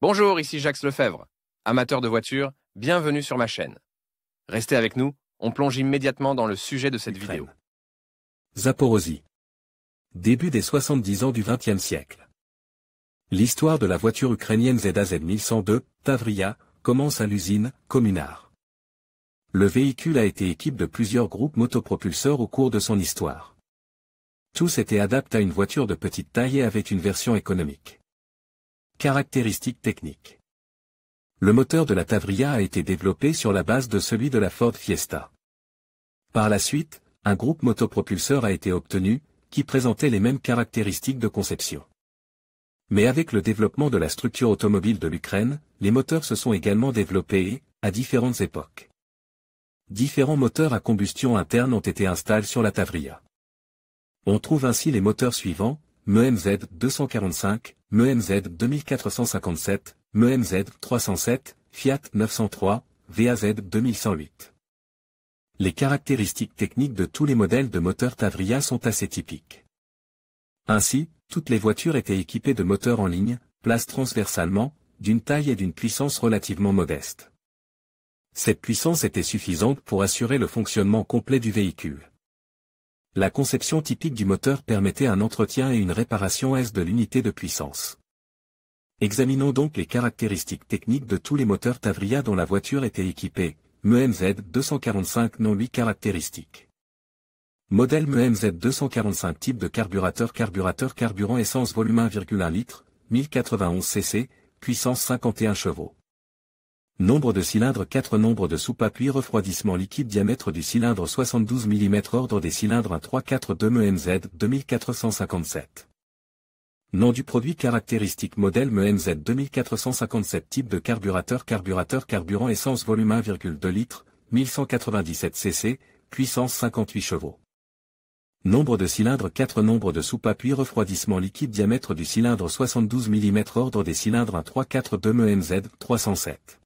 Bonjour, ici Jacques Lefebvre. Amateur de voitures, bienvenue sur ma chaîne. Restez avec nous, on plonge immédiatement dans le sujet de cette vidéo. Zaporozhye. Début des 70 ans du XXe siècle. L'histoire de la voiture ukrainienne ZAZ 1102, Tavria, commence à l'usine Communard. Le véhicule a été équipé de plusieurs groupes motopropulseurs au cours de son histoire. Tous étaient adaptés à une voiture de petite taille et avaient une version économique. Caractéristiques techniques. Le moteur de la Tavria a été développé sur la base de celui de la Ford Fiesta. Par la suite, un groupe motopropulseur a été obtenu, qui présentait les mêmes caractéristiques de conception. Mais avec le développement de la structure automobile de l'Ukraine, les moteurs se sont également développés et, à différentes époques. Différents moteurs à combustion interne ont été installés sur la Tavria. On trouve ainsi les moteurs suivants, MEMZ 245, MEMZ 2457, MEMZ 307, Fiat 903, VAZ 2108. Les caractéristiques techniques de tous les modèles de moteurs Tavria sont assez typiques. Ainsi, toutes les voitures étaient équipées de moteurs en ligne, placés transversalement, d'une taille et d'une puissance relativement modeste. Cette puissance était suffisante pour assurer le fonctionnement complet du véhicule. La conception typique du moteur permettait un entretien et une réparation aise de l'unité de puissance. Examinons donc les caractéristiques techniques de tous les moteurs Tavria dont la voiture était équipée. MEMZ 245 non 8 caractéristiques. Modèle MEMZ 245 type de carburateur carburant essence volume 1,1 litre, 1091 cc, puissance 51 chevaux. Nombre de cylindres 4 Nombre de soupapes refroidissement liquide Diamètre du cylindre 72 mm Ordre des cylindres 1 3 4 2 MEMZ 2457. Nom du produit Caractéristiques Modèle MEMZ 2457 Type de carburateur carburant essence volume 1,2 litre, 1197 cc, puissance 58 chevaux. Nombre de cylindres 4 Nombre de soupapes refroidissement liquide Diamètre du cylindre 72 mm Ordre des cylindres 1 3 4 2 MEMZ 307.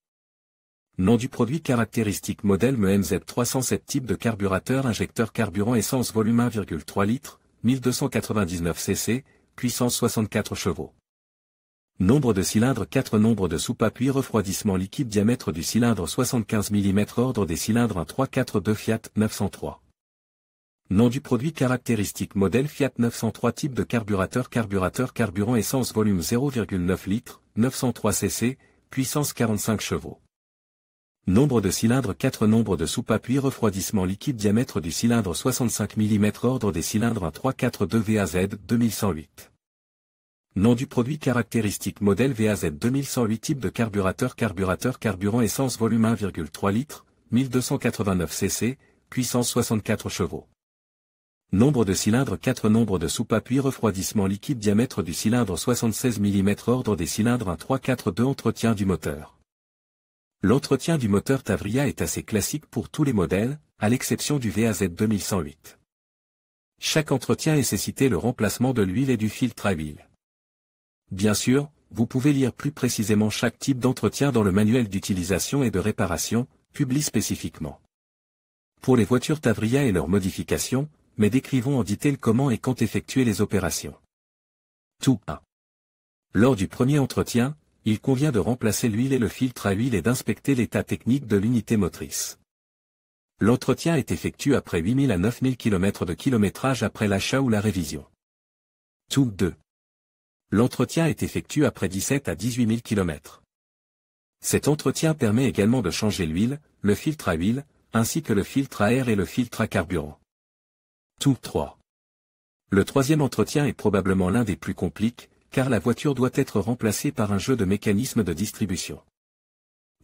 Nom du produit Caractéristiques Modèle MEMZ 307 Type de carburateur injecteur carburant essence volume 1,3 litre, 1299 cc, puissance 64 chevaux. Nombre de cylindres 4 Nombre de soupapes refroidissement liquide Diamètre du cylindre 75 mm Ordre des cylindres 1 3 4 2 Fiat 903. Nom du produit Caractéristiques Modèle Fiat 903 Type de carburateur carburant essence volume 0,9 litre, 903 cc, puissance 45 chevaux. Nombre de cylindres 4 Nombre de soupapes refroidissement liquide Diamètre du cylindre 65 mm Ordre des cylindres 1 3 4 2 VAZ 2108. Nom du produit Caractéristiques Modèle VAZ 2108 Type de carburateur carburant essence volume 1,3 litre, 1289 cc, puissance 64 chevaux. Nombre de cylindres 4 Nombre de soupapes refroidissement liquide Diamètre du cylindre 76 mm Ordre des cylindres 1 3 4 2 Entretien du moteur. L'entretien du moteur Tavria est assez classique pour tous les modèles, à l'exception du VAZ 2108. Chaque entretien nécessitait le remplacement de l'huile et du filtre à huile. Bien sûr, vous pouvez lire plus précisément chaque type d'entretien dans le manuel d'utilisation et de réparation, publié spécifiquement. Pour les voitures Tavria et leurs modifications, mais décrivons en détail comment et quand effectuer les opérations. Tout 1. Lors du premier entretien, il convient de remplacer l'huile et le filtre à huile et d'inspecter l'état technique de l'unité motrice. L'entretien est effectué après 8000 à 9000 km de kilométrage après l'achat ou la révision. Tout 2. L'entretien est effectué après 17 à 18 000 km. Cet entretien permet également de changer l'huile, le filtre à huile, ainsi que le filtre à air et le filtre à carburant. Tout 3. Le troisième entretien est probablement l'un des plus compliqués, car la voiture doit être remplacée par un jeu de mécanismes de distribution.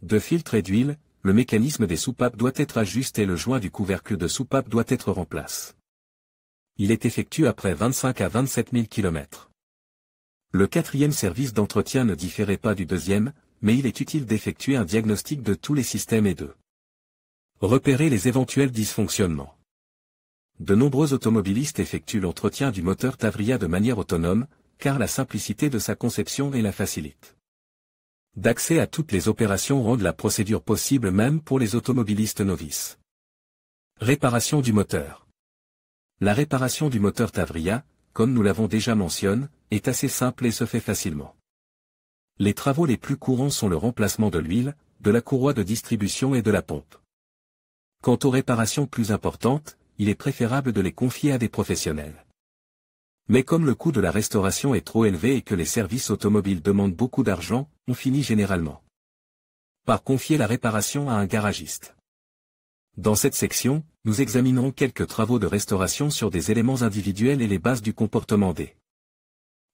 De filtre et d'huile, le mécanisme des soupapes doit être ajusté et le joint du couvercle de soupape doit être remplacé. Il est effectué après 25 à 27 000 km. Le quatrième service d'entretien ne différait pas du deuxième, mais il est utile d'effectuer un diagnostic de tous les systèmes et de repérer les éventuels dysfonctionnements. De nombreux automobilistes effectuent l'entretien du moteur Tavria de manière autonome, car la simplicité de sa conception et la facilite. D'accès à toutes les opérations rendent la procédure possible même pour les automobilistes novices. Réparation du moteur. La réparation du moteur Tavria, comme nous l'avons déjà mentionné, est assez simple et se fait facilement. Les travaux les plus courants sont le remplacement de l'huile, de la courroie de distribution et de la pompe. Quant aux réparations plus importantes, il est préférable de les confier à des professionnels. Mais comme le coût de la restauration est trop élevé et que les services automobiles demandent beaucoup d'argent, on finit généralement par confier la réparation à un garagiste. Dans cette section, nous examinerons quelques travaux de restauration sur des éléments individuels et les bases du comportement des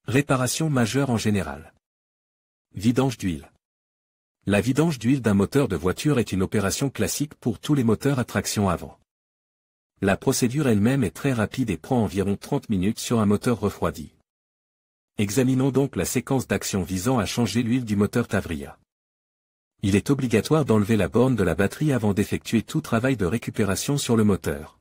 réparations majeures en général. Vidange d'huile. La vidange d'huile d'un moteur de voiture est une opération classique pour tous les moteurs à traction avant. La procédure elle-même est très rapide et prend environ 30 minutes sur un moteur refroidi. Examinons donc la séquence d'action visant à changer l'huile du moteur Tavria. Il est obligatoire d'enlever la borne de la batterie avant d'effectuer tout travail de récupération sur le moteur.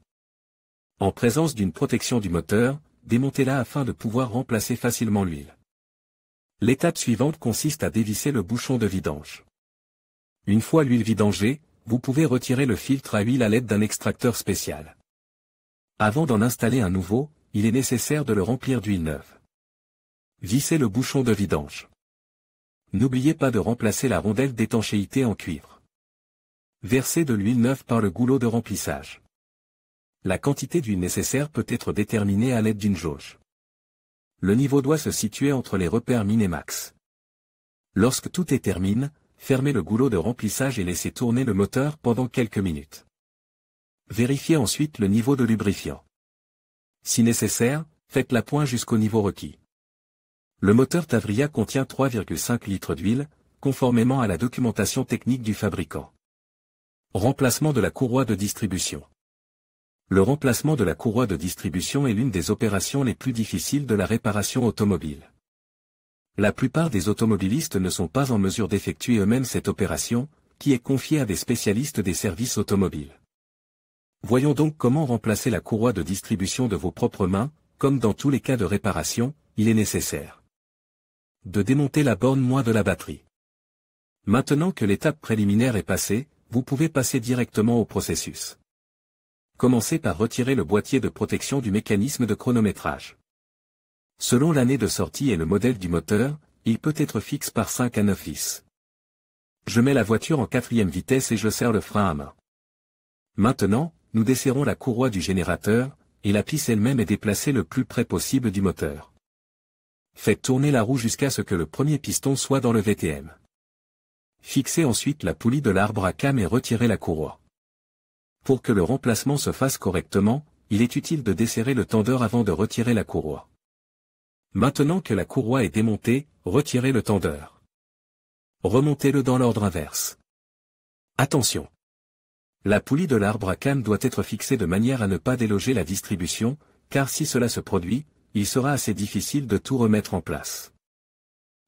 En présence d'une protection du moteur, démontez-la afin de pouvoir remplacer facilement l'huile. L'étape suivante consiste à dévisser le bouchon de vidange. Une fois l'huile vidangée, vous pouvez retirer le filtre à huile à l'aide d'un extracteur spécial. Avant d'en installer un nouveau, il est nécessaire de le remplir d'huile neuve. Vissez le bouchon de vidange. N'oubliez pas de remplacer la rondelle d'étanchéité en cuivre. Versez de l'huile neuve par le goulot de remplissage. La quantité d'huile nécessaire peut être déterminée à l'aide d'une jauge. Le niveau doit se situer entre les repères min et max. Lorsque tout est terminé, fermez le goulot de remplissage et laissez tourner le moteur pendant quelques minutes. Vérifiez ensuite le niveau de lubrifiant. Si nécessaire, faites la pointe jusqu'au niveau requis. Le moteur Tavria contient 3,5 litres d'huile, conformément à la documentation technique du fabricant. Remplacement de la courroie de distribution. Le remplacement de la courroie de distribution est l'une des opérations les plus difficiles de la réparation automobile. La plupart des automobilistes ne sont pas en mesure d'effectuer eux-mêmes cette opération, qui est confiée à des spécialistes des services automobiles. Voyons donc comment remplacer la courroie de distribution de vos propres mains, comme dans tous les cas de réparation, il est nécessaire de démonter la borne moi de la batterie. Maintenant que l'étape préliminaire est passée, vous pouvez passer directement au processus. Commencez par retirer le boîtier de protection du mécanisme de chronométrage. Selon l'année de sortie et le modèle du moteur, il peut être fixe par 5 à 9 vis. Je mets la voiture en 4e vitesse et je serre le frein à main. Maintenant, nous desserrons la courroie du générateur, et la pisse elle-même est déplacée le plus près possible du moteur. Faites tourner la roue jusqu'à ce que le premier piston soit dans le VTM. Fixez ensuite la poulie de l'arbre à cam et retirez la courroie. Pour que le remplacement se fasse correctement, il est utile de desserrer le tendeur avant de retirer la courroie. Maintenant que la courroie est démontée, retirez le tendeur. Remontez-le dans l'ordre inverse. Attention! La poulie de l'arbre à cam doit être fixée de manière à ne pas déloger la distribution, car si cela se produit, il sera assez difficile de tout remettre en place.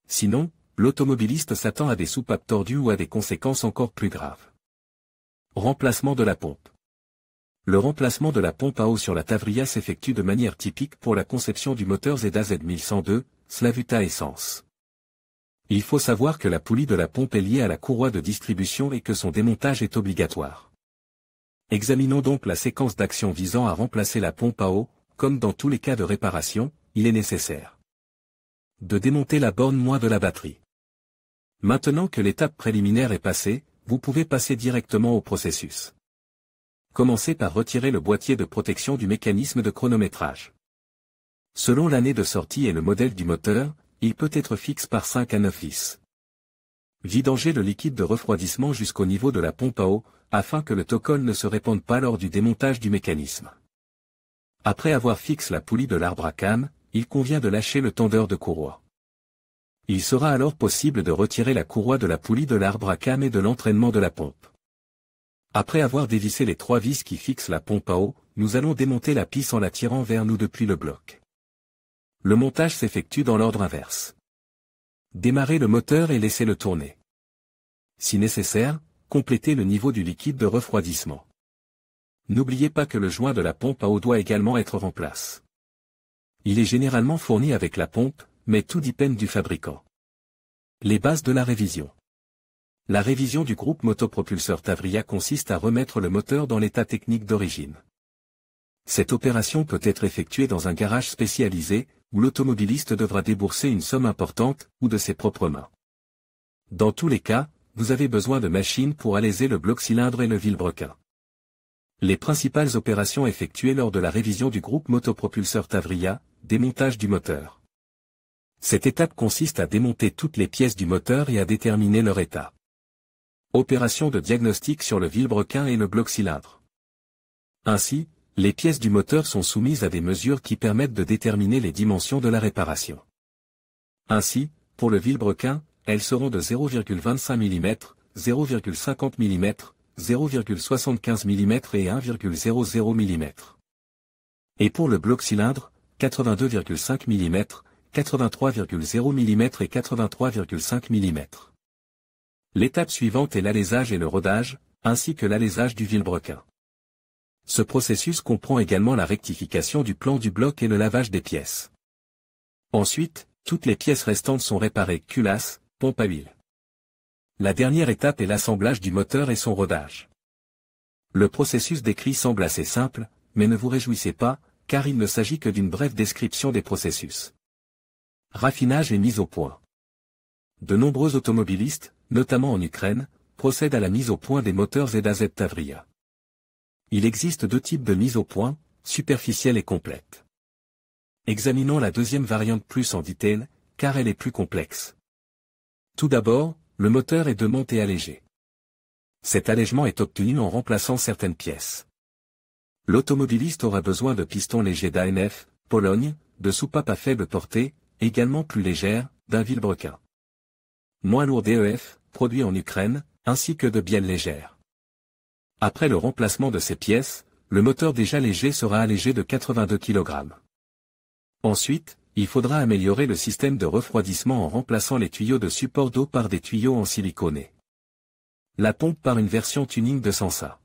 Sinon, l'automobiliste s'attend à des soupapes tordues ou à des conséquences encore plus graves. Remplacement de la pompe. Le remplacement de la pompe à eau sur la Tavria s'effectue de manière typique pour la conception du moteur ZAZ 1102, Slavuta Essence. Il faut savoir que la poulie de la pompe est liée à la courroie de distribution et que son démontage est obligatoire. Examinons donc la séquence d'action visant à remplacer la pompe à eau. Comme dans tous les cas de réparation, il est nécessaire de démonter la borne moi de la batterie. Maintenant que l'étape préliminaire est passée, vous pouvez passer directement au processus. Commencez par retirer le boîtier de protection du mécanisme de chronométrage. Selon l'année de sortie et le modèle du moteur, il peut être fixe par 5 à 9 vis. Vidangez le liquide de refroidissement jusqu'au niveau de la pompe à eau, afin que le tocol ne se répande pas lors du démontage du mécanisme. Après avoir fixé la poulie de l'arbre à cam, il convient de lâcher le tendeur de courroie. Il sera alors possible de retirer la courroie de la poulie de l'arbre à cam et de l'entraînement de la pompe. Après avoir dévissé les 3 vis qui fixent la pompe à eau, nous allons démonter la pisse en la tirant vers nous depuis le bloc. Le montage s'effectue dans l'ordre inverse. Démarrez le moteur et laissez-le tourner. Si nécessaire, complétez le niveau du liquide de refroidissement. N'oubliez pas que le joint de la pompe à eau doit également être en place. Il est généralement fourni avec la pompe, mais tout dépend du fabricant. Les bases de la révision. La révision du groupe motopropulseur Tavria consiste à remettre le moteur dans l'état technique d'origine. Cette opération peut être effectuée dans un garage spécialisé, où l'automobiliste devra débourser une somme importante, ou de ses propres mains. Dans tous les cas, vous avez besoin de machines pour alléger le bloc cylindre et le vilebrequin. Les principales opérations effectuées lors de la révision du groupe motopropulseur Tavria, démontage du moteur. Cette étape consiste à démonter toutes les pièces du moteur et à déterminer leur état. Opération de diagnostic sur le vilebrequin et le bloc cylindre. Ainsi, les pièces du moteur sont soumises à des mesures qui permettent de déterminer les dimensions de la réparation. Ainsi, pour le vilebrequin, elles seront de 0,25 mm, 0,50 mm, 0,75 mm et 1,00 mm. Et pour le bloc cylindre, 82,5 mm, 83,0 mm et 83,5 mm. L'étape suivante est l'alésage et le rodage, ainsi que l'alésage du vilebrequin. Ce processus comprend également la rectification du plan du bloc et le lavage des pièces. Ensuite, toutes les pièces restantes sont réparées, culasse, pompe à huile. La dernière étape est l'assemblage du moteur et son rodage. Le processus décrit semble assez simple, mais ne vous réjouissez pas, car il ne s'agit que d'une brève description des processus. Raffinage et mise au point. De nombreux automobilistes, notamment en Ukraine, procèdent à la mise au point des moteurs ZAZ Tavria. Il existe deux types de mise au point, superficielle et complète. Examinons la deuxième variante plus en détail, car elle est plus complexe. Tout d'abord, le moteur est démonté et allégé. Cet allègement est obtenu en remplaçant certaines pièces. L'automobiliste aura besoin de pistons légers d'ANF, Pologne, de soupapes à faible portée, également plus légères, d'un vilebrequin. Moins lourd d'EF, produit en Ukraine, ainsi que de bielles légères. Après le remplacement de ces pièces, le moteur déjà léger sera allégé de 82 kg. Ensuite, il faudra améliorer le système de refroidissement en remplaçant les tuyaux de support d'eau par des tuyaux en siliconé. La pompe par une version tuning de Sensa.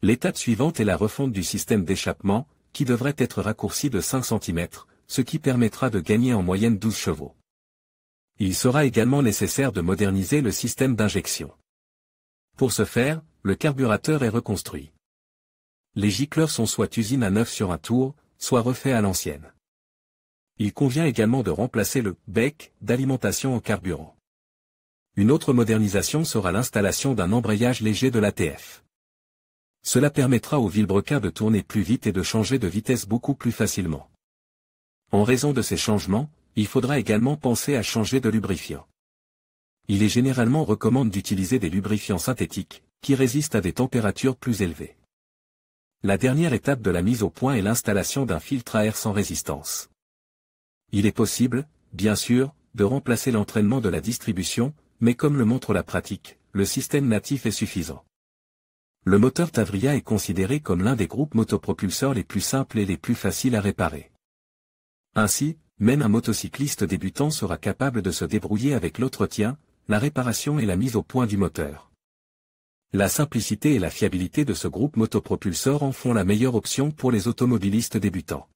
L'étape suivante est la refonte du système d'échappement, qui devrait être raccourci de 5 cm, ce qui permettra de gagner en moyenne 12 chevaux. Il sera également nécessaire de moderniser le système d'injection. Pour ce faire, le carburateur est reconstruit. Les gicleurs sont soit usines à neuf sur un tour, soit refaits à l'ancienne. Il convient également de remplacer le bec d'alimentation en carburant. Une autre modernisation sera l'installation d'un embrayage léger de l'ATF. Cela permettra au vilebrequin de tourner plus vite et de changer de vitesse beaucoup plus facilement. En raison de ces changements, il faudra également penser à changer de lubrifiant. Il est généralement recommandé d'utiliser des lubrifiants synthétiques, qui résistent à des températures plus élevées. La dernière étape de la mise au point est l'installation d'un filtre à air sans résistance. Il est possible, bien sûr, de remplacer l'entraînement de la distribution, mais comme le montre la pratique, le système natif est suffisant. Le moteur Tavria est considéré comme l'un des groupes motopropulseurs les plus simples et les plus faciles à réparer. Ainsi, même un motocycliste débutant sera capable de se débrouiller avec l'entretien, la réparation et la mise au point du moteur. La simplicité et la fiabilité de ce groupe motopropulseur en font la meilleure option pour les automobilistes débutants.